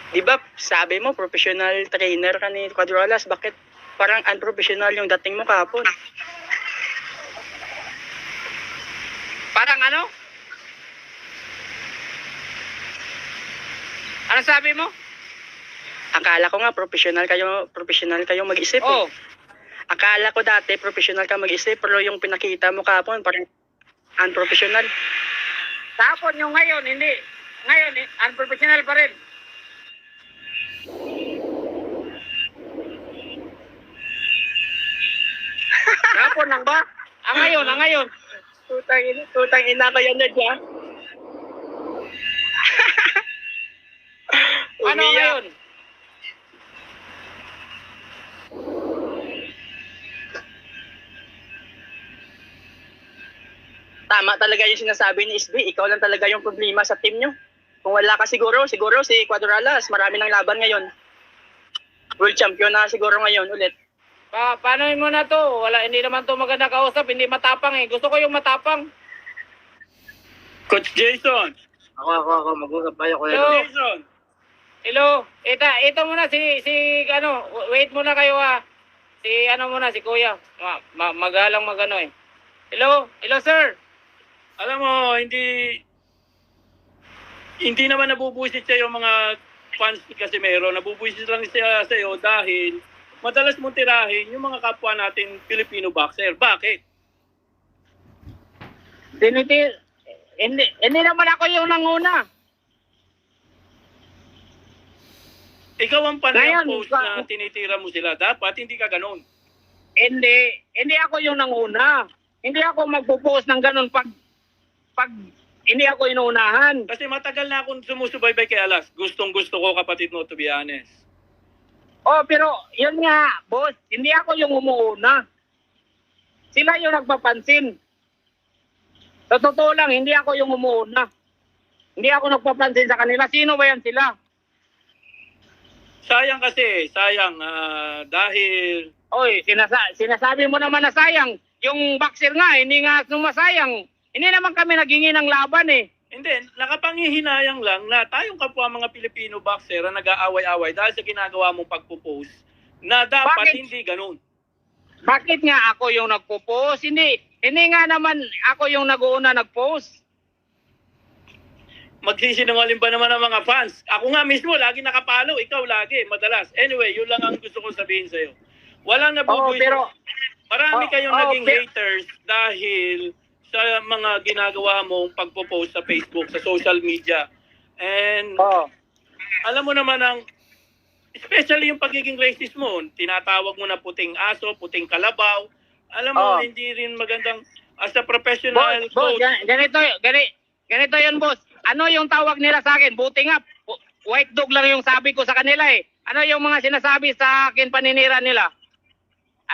Di ba sabi mo, professional trainer ka ni Quadralas, bakit parang unprofessional yung dating mo kahapon? Parang ano? Ano sabi mo? Akala ko nga professional kayo mag-isip. Oh, Akala ko dati professional ka mag-isip, pero yung pinakita mo kahapon parang unprofessional. tapon yung ngayon, hindi. Ngayon, unprofessional pa rin. Tapon lang ba? Ang ngayon. Tutang ina ko yan na dyan. Ano ngayon? Tama talaga yung sinasabi ni SB, ikaw lang talaga yung problema sa team nyo. Kung wala ka siguro si Quadralas, marami ng laban ngayon. World champion na siguro ngayon ulit. Paano mo na to? Hindi naman to maganda kausap, hindi matapang eh. Gusto ko yung matapang. Coach Jason. Ako, mag-usap tayo ko. Hello. Jason. Hello, ito muna wait muna kayo ha. Si Kuya. Magalang magano eh. Hello, sir. Alam mo, hindi naman nabubuisit sa yung mga fans ni Casimero. Nabubuisit lang siya sa iyo dahil madalas mong tirahin yung mga kapwa natin Filipino boxer. Bakit? Hindi naman ako yung nanguna. Ikaw ang panay Ngayon, post na tinitira mo sila. Dapat hindi ka ganun. Hindi ako yung nanguna. Hindi ako magpo-post ng ganun pag hindi ako inuunahan. Kasi matagal na akong sumusubaybay kay Alas. Gustong gusto ko kapatid mo, to be honest. Oh, pero yun nga, boss, hindi ako yung umuuna. Sila yung nagpapansin. Sa totoo lang, hindi ako yung umuuna. Hindi ako nagpapansin sa kanila. Sino ba yan sila? Sayang kasi, dahil Oy, sinasabi mo naman na sayang. Yung boxer nga, hindi nga sumasayang. Hindi naman kami naghingi ng laban eh. hindi, nakapangihinayang lang na tayong kapwa mga Pilipino boxer na nag-aaway-away dahil sa ginagawa mong pagpo-post na dapat Bakit? hindi ganun. Bakit nga ako yung nagpo-post? Hindi nga naman ako yung nag-uuna nag-post. Magsisinungaling ba naman ang mga fans? Ako nga mismo, lagi nakapalo. Ikaw lagi, madalas. Anyway, yun lang ang gusto kong sabihin sa'yo. Walang nabubuhay. pero Marami kayong naging pero- haters dahil sa mga ginagawa mong pagpo-post sa Facebook, sa social media. And alam mo naman especially yung pagiging racist mo, tinatawag mo na puting aso, puting kalabaw. Alam mo, hindi rin magandang, as a professional boss, coach, ganito yun, boss. Ano yung tawag nila sa akin? Buti nga, white dog lang yung sabi ko sa kanila eh. Ano yung mga sinasabi sa akin paninira nila?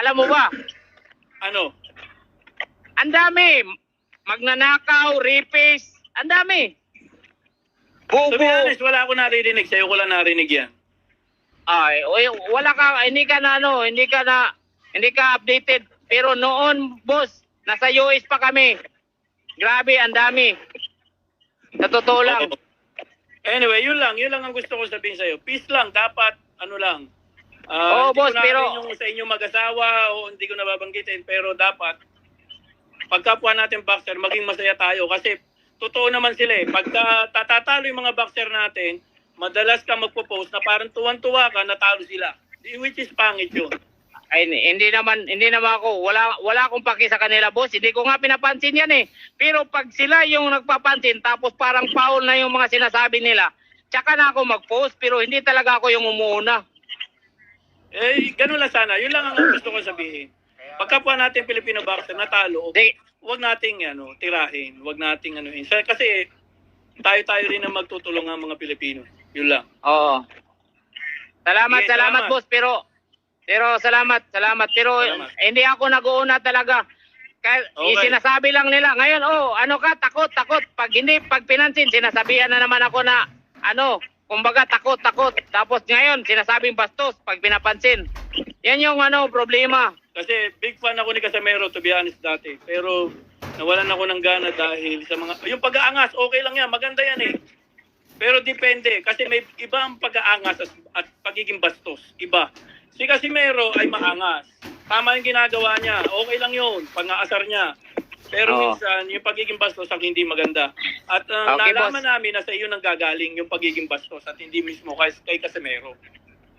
Alam mo ba? ano, Ang dami. Magnanakaw, rapist, ang dami. to Bubo. be honest, wala ako naririnig. Sa'yo ko lang narinig yan. Ay, wala ka, hindi ka updated. Pero noon, boss, nasa US pa kami. Grabe, ang dami. Sa totoo lang. Oo. Anyway, yun lang ang gusto ko sabihin sa'yo. Peace lang, dapat, ano lang. Oo, hindi boss, ko pero- yung sa inyong mag-asawa o hindi ko nababanggitin, pero dapat, pagkapwa natin boxer, maging masaya tayo. Kasi, totoo naman sila eh. Pagka tatatalo yung mga boxer natin, madalas ka magpo-post na parang tuwan-tuwa ka, natalo sila. Which is pangit yun. Ay, hindi naman ako. Wala akong paki sa kanila, boss. Hindi ko nga pinapansin yan eh. Pero pag sila yung nagpapansin, tapos parang foul na yung mga sinasabi nila, tsaka na ako mag-post, pero hindi talaga ako yung umuuna. Eh, ganun lang sana. Yun lang ang gusto ko sabihin. Pagkapwa natin Filipino boxer natalo, huwag nating tirahin, huwag nating anuhin. Kasi tayo rin ang magtutulong ang mga Pilipino. Yun lang. Oo. Salamat, Sige, salamat. boss, pero salamat. Pero Salamat. hindi ako nag-uuna talaga. Okay. Sinasabi lang nila, ngayon, ano ka, takot. Pag pinansin, sinasabihan na naman ako na, kumbaga, takot. Tapos ngayon, sinasabing bastos pag pinapansin. Yan yung problema. Kasi big fan ako ni Casimero, to be honest, dati. Pero nawalan ako ng gana dahil sa mga... Yung pag-aangas, okay lang yan, maganda yan eh. Pero depende kasi may iba ang pag-aangas at pagiging bastos. Iba. Si Casimero ay maangas. Tama yung ginagawa niya. Okay lang yun. Pang-aasar niya. Pero Oo. minsan, yung pagiging bastos ang hindi maganda. At Okay, nalaman boss. namin na sa iyo nang gagaling yung pagiging bastos at hindi mismo kay Casimero.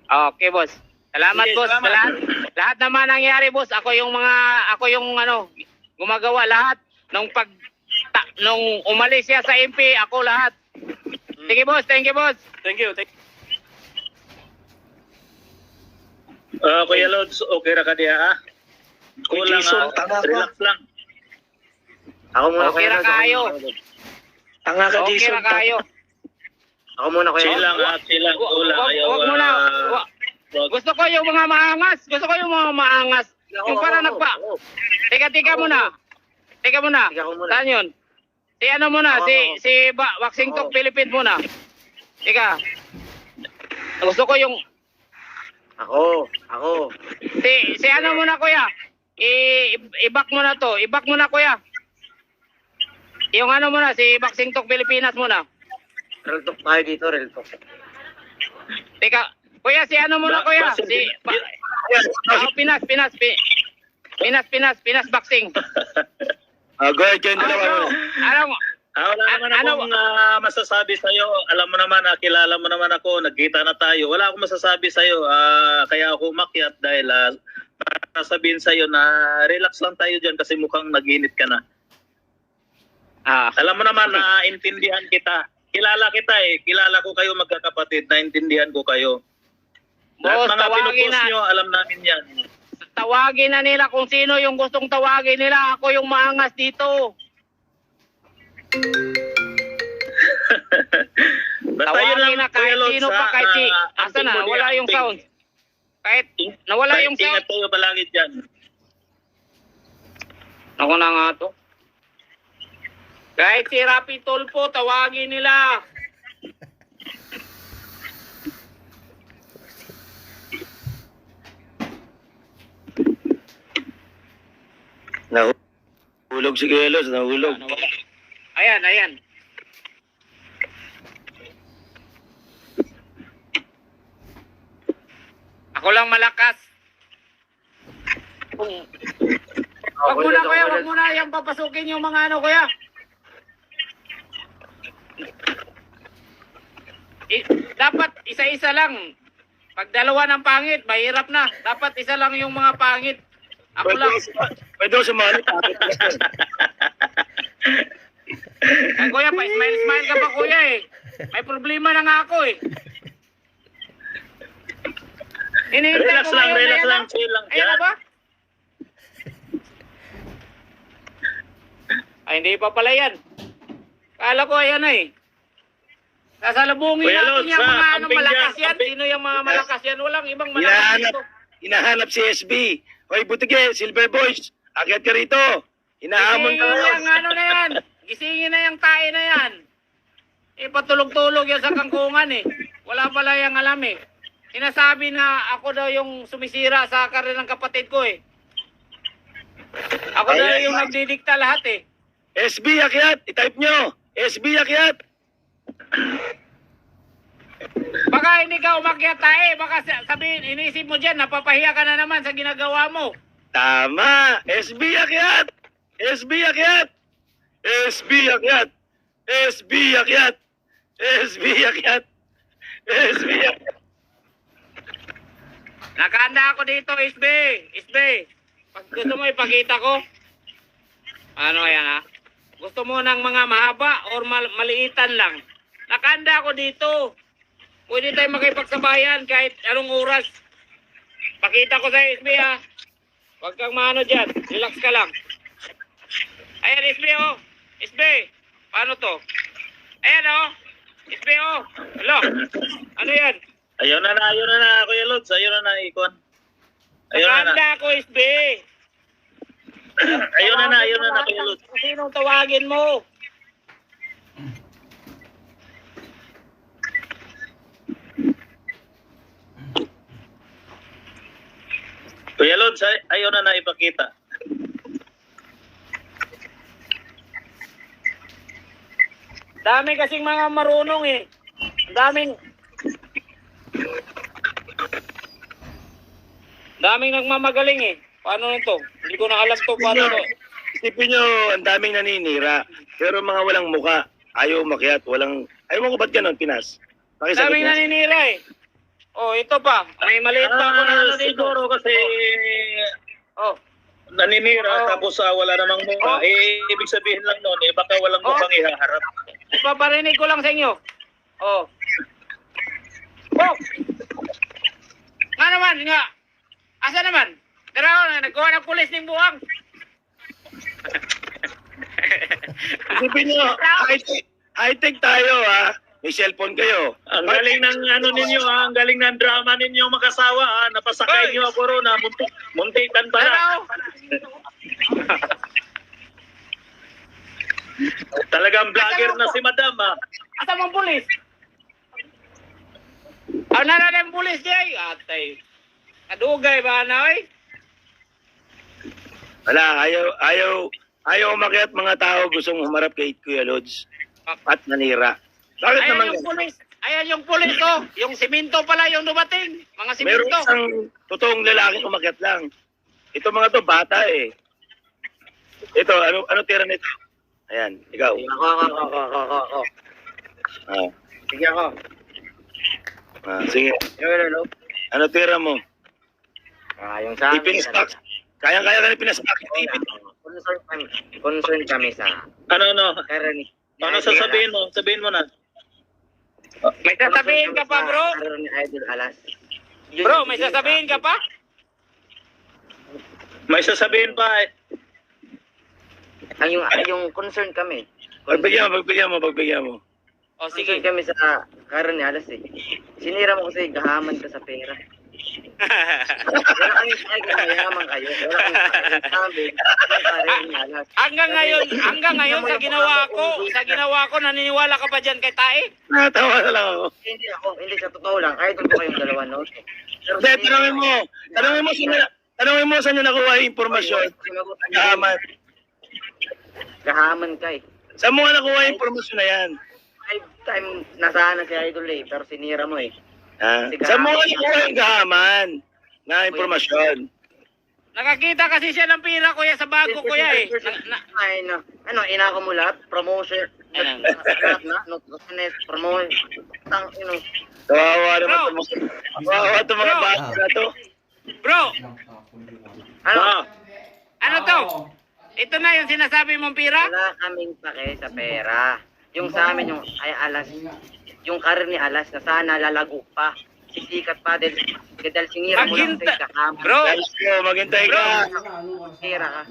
Okay, boss. Salamat, Sige, boss. salamat. Lahat naman nangyari, boss. Ako yung gumagawa lahat nung umalis siya sa MP, ako lahat. Sige, boss. Thank you, boss. Thank you. Kuya Lods, okay ra ka diha ha? Kulang Jason, ha? tanga ka. Relax lang. Ako muna, Okay ra Lods. kayo. Tanga ka, Okay Jason. na kayo. Ako muna, Kuya Chill Lods. lang ha, chill lang. Kulang. Ayaw, Wag mo na. wag. Gusto ko yung mga maangas. Yung para Oo. Teka muna. Sige, ako muna. Saan yun? Si ano muna? Oo. Si Waxing Talk Oo. Philippines muna. Teka. Gusto ko yung Ako. si ano muna, kuya. I-back mo na to. I-back mo na, kuya. Yung ano muna, si Waxing Talk Pilipinas muna. Real talk tayo dito, real talk. Teka, kuya, si ano muna, kuya? Pinas Boxing. Go ahead, Ken. Ano? Wala naman akong masasabi sa'yo. Alam mo naman, kilala mo naman ako. Nagkita na tayo. Wala akong masasabi sa'yo. Kaya ako umakyat dahil para sabihin sa'yo na relax lang tayo dyan kasi mukhang nag-init ka na. Alam mo naman na intindihan kita. Kilala kita eh. Kilala ko kayo magkakapatid. Naintindihan ko kayo. Boss, Lahat mga tawagin pinupost na. nyo, alam namin yan. Tawagin na nila kung sino yung gustong tawagin nila. Ako yung maangas dito. Basta yun lang, Tawagin na kahit Kuya Lods, sino pa, kahit si... Asa anting na? mo Wala di yung anting. sound. Kahit nawala Kahit yung sound. ingat kayo palagi dyan. Ako na nga to. Kahit si Rapi Tulfo, tawagin nila. Nahulog si Kuya Lods, nahulog. Nawala. Ayan. Ako lang malakas. Wag mo na, kuya. Wag mo na yung papasukin yung mga ano, kuya. Dapat isa-isa lang. Pag dalawa ng pangit, mahirap na. Dapat isa lang yung mga pangit. Ako lang. Pwede sumali. Ay, kuya, pa-smile ka pa, kuya eh. May problema na nga ako eh. Hinihintay Relax ko lang, ngayon, relax ayan lang, na. chill lang. Ayan na ba? Ay, hindi pa pala yan. Kala ko ayan na eh. Sasalubungin Kuya natin Lods, yung mga ano, amping malakas dyan, yan. amping. Sino yung mga malakas yan? Walang ibang malakas dito. Hinahanap si SB. Hoy, Butige, Silver Boys, akyat ka rito. Hinahamon Gisingin ka na ngayon. yung ano na yan. Gisingin na yung tae na yan. Patulog-tulog yan sa kangkungan eh. Wala pala yung alam eh. Sinasabi na ako daw yung sumisira sa karir ng kapatid ko eh. Ako daw Ay, yung nagdidikta lahat eh. SB, akyat. I-type nyo. SB, akyat. Baka hindi ka umakyat tae. Baka sabihin, inisip mo dyan, napapahiya ka na naman sa ginagawa mo. Tama. SB, akyat. SB, akyat. SB, akyat. SB, akyat. SB, akyat. SB, akyat. Nakahanda ako dito, Isbe. Pag gusto mo ipakita ko. Ano yan ha? Gusto mo ng mga mahaba or maliitan lang? Nakahanda ako dito. Pwede tayo makipagsabayan kahit anong oras. Pakita ko sa Isbe ha. Huwag kang maano dyan. Relax ka lang. Ayan, Isbe oh. Isbe. Paano to? Ayan oh. Isbe oh. Hello. Ano yan? Ayaw na, Kuya Lods. Ayaw na, Ikon. Ayaw na. Nakahanda ako, Isbe. Ayaw na, Kuya Lods. Sinong tawagin mo? Kuya Lods, ayaw na ipakita. Dami kasing mga marunong eh. daming nagmamagaling eh. Paano nito? Hindi ko na alam to paano to. Isipin nyo, ang daming naninira. Pero mga walang muka. Ayaw umakyat. Ayaw mo ko ba't ganon, Pinas? Pakisagot Daming na. naninira eh. Oh, ito pa. May maliit pa ako na ano dito. Siguro kasi Oh. naninira Oo. tapos wala namang mukha. Oo. Ibig sabihin lang noon, baka walang Oo. mukhang ihaharap. Ipaparinig ko lang sa inyo. Oh. Oh! Nga naman, nga. Asa naman? Tara ako na, nagkuha ng pulis ng buwang. Isipin nyo, high-tech tayo ha. May cellphone kayo. Ang galing ng ano ninyo ang galing ng drama ninyo mag-asawa napasakay Hoy! niyo ako ro na muntikan pa Tara na. ako. Talagang vlogger na si madam Asa mong pulis? Ang nara ng pulis jay. Atay. Kadugay ba na oy? Wala, ayaw umakyat mga tao gustong humarap kay Kuya Lods. At nanira. Bakit Ayan naman yung ganun? pulis. Ayan yung pulis ko. Yung simento pala yung dumating. Mga Meron simento. isang totoong lalaking umakyat lang. Ito mga to, bata eh. Ito, ano tira nito? Ayan, ikaw. Ako. Ah, Sige ako. sige. Hello. Ano tira mo? Yung sa amin. Ipinispak. Kaya-kaya ka na pinaspak. Concern kami sa Ano karani. ano sasabihin mo? Sabihin mo na. May sasabihin ka pa bro? Karani Idol Alas. Bro, may sasabihin ka pa? May sasabihin pa Yung concern kami. Pagbigyan mo. O Concern sige. kami sa karani Alas eh. Sinira mo kasi gahaman ka sa pera. Wala kami mayaman kayo. Wala kami sabi. Karani Alas. Hanggang ngayon sa ginawa ko naniniwala ka pa diyan kay Tae? Natawa na lang ako. Hindi sa totoo lang. Idol ko kayong dalawa no. Pero Hindi, tanongin mo saan nyo nakuha yung impormasyon. Gahaman. Gahaman ka eh. Saan mo nga nakuha yung impormasyon na yan? Time nasaan na si Idol eh. Pero sinira mo eh. Saan mo nga nakuha yung gahaman na impormasyon? Nakakita kasi siya ng pira kuya sa bago kuya eh. Inako mo lahat, promotion, Ayan. lahat na, promotion, Kawawa naman Bro. Kawawa itong mga Bro. bata na to. Bro, Ah, ano to? Ito na yung sinasabi mong pira? wala kaming pake sa pera. Yung sa amin, yung Alas, yung karni Alas, na sana lalago pa. Sisikat pa dahil sinira mo lang sa kahaman. Bro, Maghintay ka. Sira ka.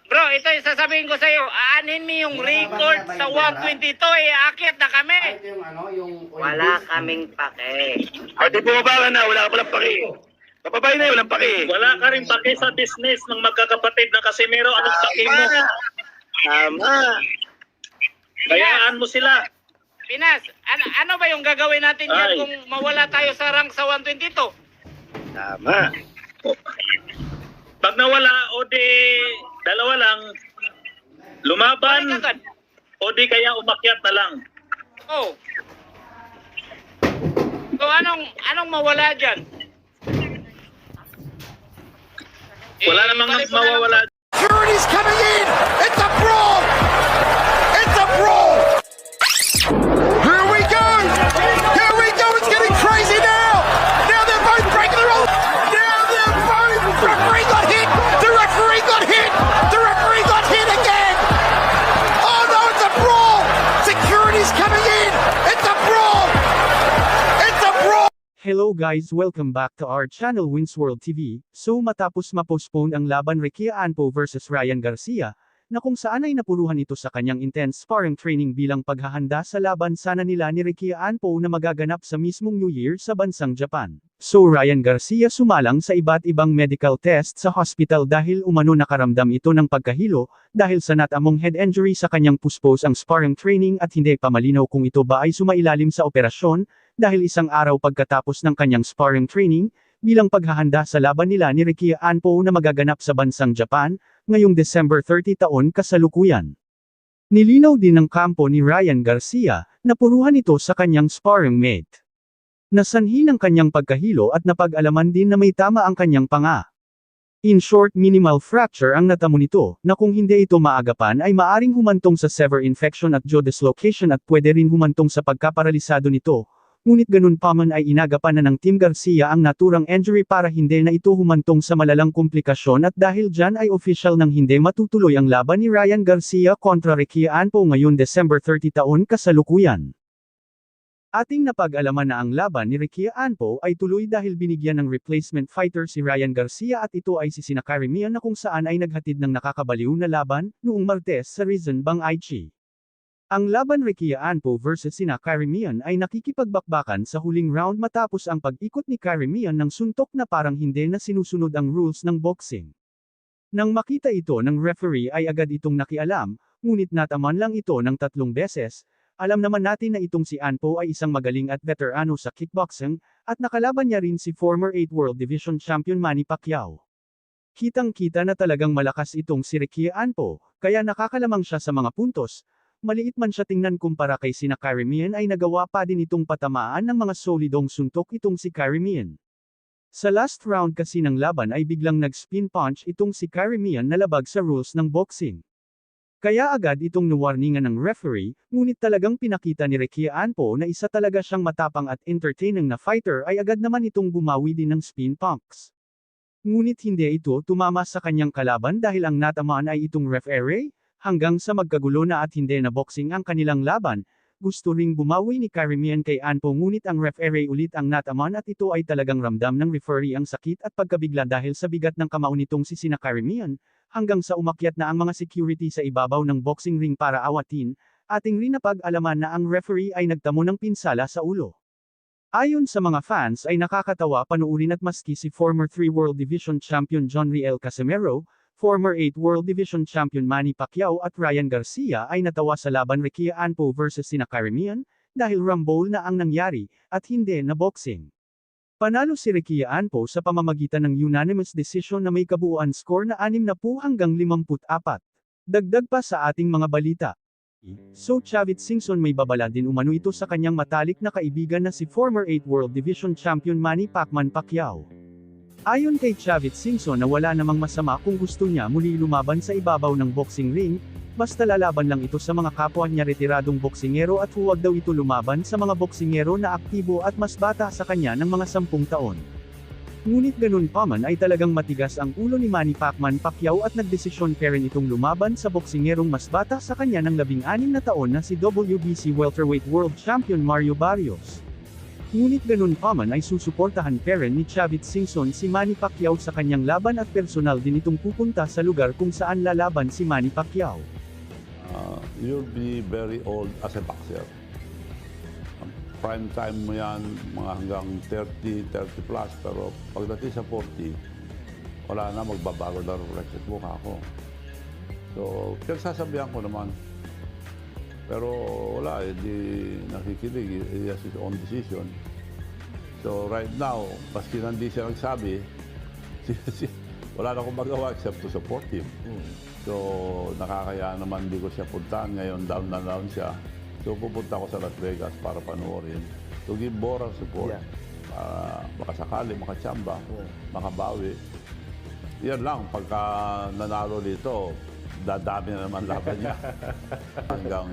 bro, ito yung sasabihin ko sa'yo. Aanin mo yung record sa 122 eh. Akit na kami. Wala kaming pake. At di bumaba ka na, wala ka palang paki. Papabay na, walang paki. wala ka rin pake sa business ng magkakapatid na Casimero. Anong pake mo? Tama. Bayaan mo sila. Pinas, ano ba yung gagawin natin yan Ay. kung mawala tayo sa rank sa 122? Tama. Pag nawala o di dalawa lang, lumaban Balik agad. o di kaya umakyat na lang. Oh. So anong mawala dyan? Wala namang balik mo na lang. mawawala. Security's coming in! It's a brawl! It's a brawl! Here we go! Here we go! It's getting crazy now! Now they're both breaking the rules! Now they're both... Referee got hit! The referee got hit! The referee got hit again! Oh no, it's a brawl! Security's coming in! It's a brawl! It's a brawl! Hello guys, welcome back to our channel Winsworld TV. So matapos ma-postpone ang laban Ricky Anpo versus Ryan Garcia, na kung saan ay napuruhan ito sa kanyang intense sparring training bilang paghahanda sa laban sana nila ni Ricky Anpo na magaganap sa mismong New Year sa bansang Japan. So Ryan Garcia sumalang sa iba't ibang medical test sa hospital dahil umano nakaramdam ito ng pagkahilo, dahil sa natamong head injury sa kanyang puspos ang sparring training at hindi pa malinaw kung ito ba ay sumailalim sa operasyon, dahil isang araw pagkatapos ng kanyang sparring training, bilang paghahanda sa laban nila ni Ricky Anpo na magaganap sa bansang Japan, ngayong December 30 taon kasalukuyan. Nilinaw din ng kampo ni Ryan Garcia, na puruhan ito sa kanyang sparring mate. Nasanhi ng kanyang pagkahilo at napag-alaman din na may tama ang kanyang panga. In short, minimal fracture ang natamo nito, na kung hindi ito maagapan ay maaring humantong sa severe infection at jaw dislocation at pwede rin humantong sa pagkaparalisado nito. Ngunit ganun pa man ay inagapan na ng Team Garcia ang naturang injury para hindi na ito humantong sa malalang komplikasyon at dahil dyan ay official nang hindi matutuloy ang laban ni Ryan Garcia kontra Ricky Anpo ngayon December 30 taon kasalukuyan. Ating napag-alaman na ang laban ni Ricky Anpo ay tuloy dahil binigyan ng replacement fighter si Ryan Garcia at ito ay si Sina Carimian na kung saan ay naghatid ng nakakabaliw na laban noong Martes sa Rizal Bang Aichi. Ang laban Ricky Anpo versus Sina Carimian ay nakikipagbakbakan sa huling round matapos ang pag-ikot ni Carimian ng suntok na parang hindi na sinusunod ang rules ng boxing. Nang makita ito ng referee ay agad itong nakialam, ngunit nataman lang ito ng 3 beses. Alam naman natin na itong si Anpo ay isang magaling at veterano sa kickboxing, at nakalaban niya rin si former 8 World Division Champion Manny Pacquiao. Kitang-kita na talagang malakas itong si Ricky Anpo, kaya nakakalamang siya sa mga puntos. Maliit man siya tingnan kumpara kay Sina Carimian ay nagawa pa din itong patamaan ng mga solidong suntok itong si Carimian. Sa last round kasi ng laban ay biglang nag-spin punch itong si Carimian na labag sa rules ng boxing. Kaya agad itong nawarningan ng referee, ngunit talagang pinakita ni Ricky Anpo na isa talaga siyang matapang at entertaining na fighter ay agad naman itong bumawi din ng spin punks. Ngunit hindi ito tumama sa kanyang kalaban dahil ang natamaan ay itong referee. Hanggang sa magkagulo na at hindi na boxing ang kanilang laban, gusto ring bumawi ni Carimian kay Anpo ngunit ang referee ulit ang nataman at ito ay talagang ramdam ng referee ang sakit at pagkabigla dahil sa bigat ng kamao nitong si Sina Carimian, hanggang sa umakyat na ang mga security sa ibabaw ng boxing ring para awatin, ating rin napag-alaman na ang referee ay nagtamo ng pinsala sa ulo. Ayon sa mga fans ay nakakatawa panuurin at maski si former 3 World Division Champion John Riel Casimero, former 8 World Division Champion Manny Pacquiao at Ryan Garcia ay natawa sa laban Ricky Anpo versus Sina Carimian, dahil rumble na ang nangyari, at hindi na boxing. Panalo si Ricky Anpo sa pamamagitan ng unanimous decision na may kabuuan score na 60-54. Dagdag pa sa ating mga balita. So Chavit Singson may babala din umano ito sa kanyang matalik na kaibigan na si former 8 World Division Champion Manny Pacquiao. Ayon kay Chavit Singson na wala namang masama kung gusto niya muli lumaban sa ibabaw ng boxing ring, basta lalaban lang ito sa mga kapwa niya retiradong boksingero at huwag daw ito lumaban sa mga boksingero na aktibo at mas bata sa kanya ng mga 10 taon. Ngunit ganun pa man ay talagang matigas ang ulo ni Manny Pacquiao at nagdesisyon pa rin itong lumaban sa boksingerong mas bata sa kanya ng 16 na taon na si WBC Welterweight World Champion Mario Barrios. Ngunit ganun pa man ay susuportahan pa rin ni Chavit Singson si Manny Pacquiao sa kanyang laban at personal din itong pupunta sa lugar kung saan lalaban si Manny Pacquiao. You'll be very old as a boxer. Prime time mo yan, mga hanggang 30 plus, pero pagdating sa 40, wala na, magbabago na reflexes mukha ko. So, pinagsasabihan ko naman. Pero wala, hindi nakikinig. He has his own decision. So right now, paski hindi siya nagsabi, wala na akong magawa except to support him. So nakakaya naman hindi ko siya puntahan. Ngayon down na down siya. So pupunta ako sa Las Vegas para panoorin. To give moral support. Baka sakali, makachamba, makabawi. Yan lang, pagka nanalo dito, dadami na naman laban niya hanggang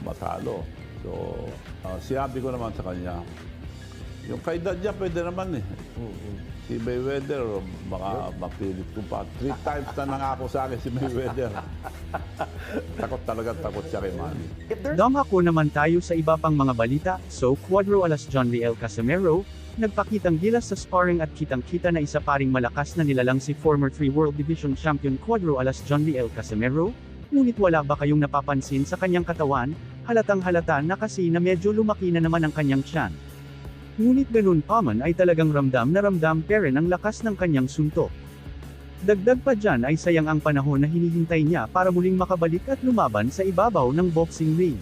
matalo. So, sinabi ko naman sa kanya, yung kaedad niya pwede naman eh. Si Mayweather, baka mapilit ko pa. 3 times na nangako sa akin si Mayweather. Takot talaga, takot siya kay Manny. Dumako naman tayo sa iba pang mga balita. So Cuadro alas John Riel Casimero, nagpakitang gilas sa sparring at kitang-kita na isa paring malakas na nilalang si former 3 World Division Champion Cuadro alas John Riel Casimero, ngunit wala ba kayong napapansin sa kanyang katawan? Halatang-halata na kasi na medyo lumaki na naman ang kanyang tiyan. Ngunit ganun pa man ay talagang ramdam na ramdam pa rin ang lakas ng kanyang suntok. Dagdag pa dyan ay sayang ang panahon na hinihintay niya para muling makabalik at lumaban sa ibabaw ng boxing ring.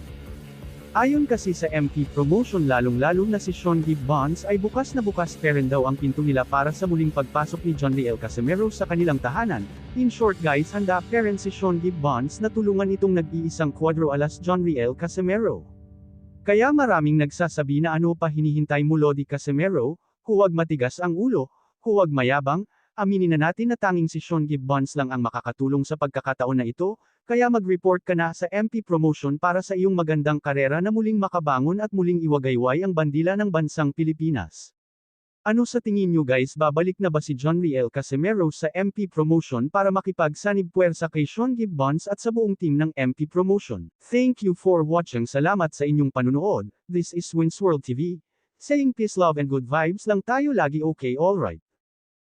Ayon kasi sa MP Promotion lalong-lalo na si Sean Gibbons ay bukas na bukas pa rin daw ang pinto nila para sa muling pagpasok ni John Riel Casimero sa kanilang tahanan. In short guys, handa pa rin si Sean Gibbons na tulungan itong nag-iisang kwadro alas John Riel Casimero. Kaya maraming nagsasabi na ano pa hinihintay mo Lodi Casimero, huwag matigas ang ulo, huwag mayabang, aminin na natin na tanging si Sean Gibbons lang ang makakatulong sa pagkakataon na ito, kaya mag-report ka na sa MP Promotion para sa iyong magandang karera na muling makabangon at muling iwagayway ang bandila ng bansang Pilipinas. Ano sa tingin nyo guys, babalik na ba si John Riel Casimero sa MP Promotion para makipagsanib puwersa kay Sean Gibbons at sa buong team ng MP Promotion? Thank you for watching, salamat sa inyong panunood. This is Winsworld TV, saying peace, love and good vibes lang tayo lagi, okay, alright.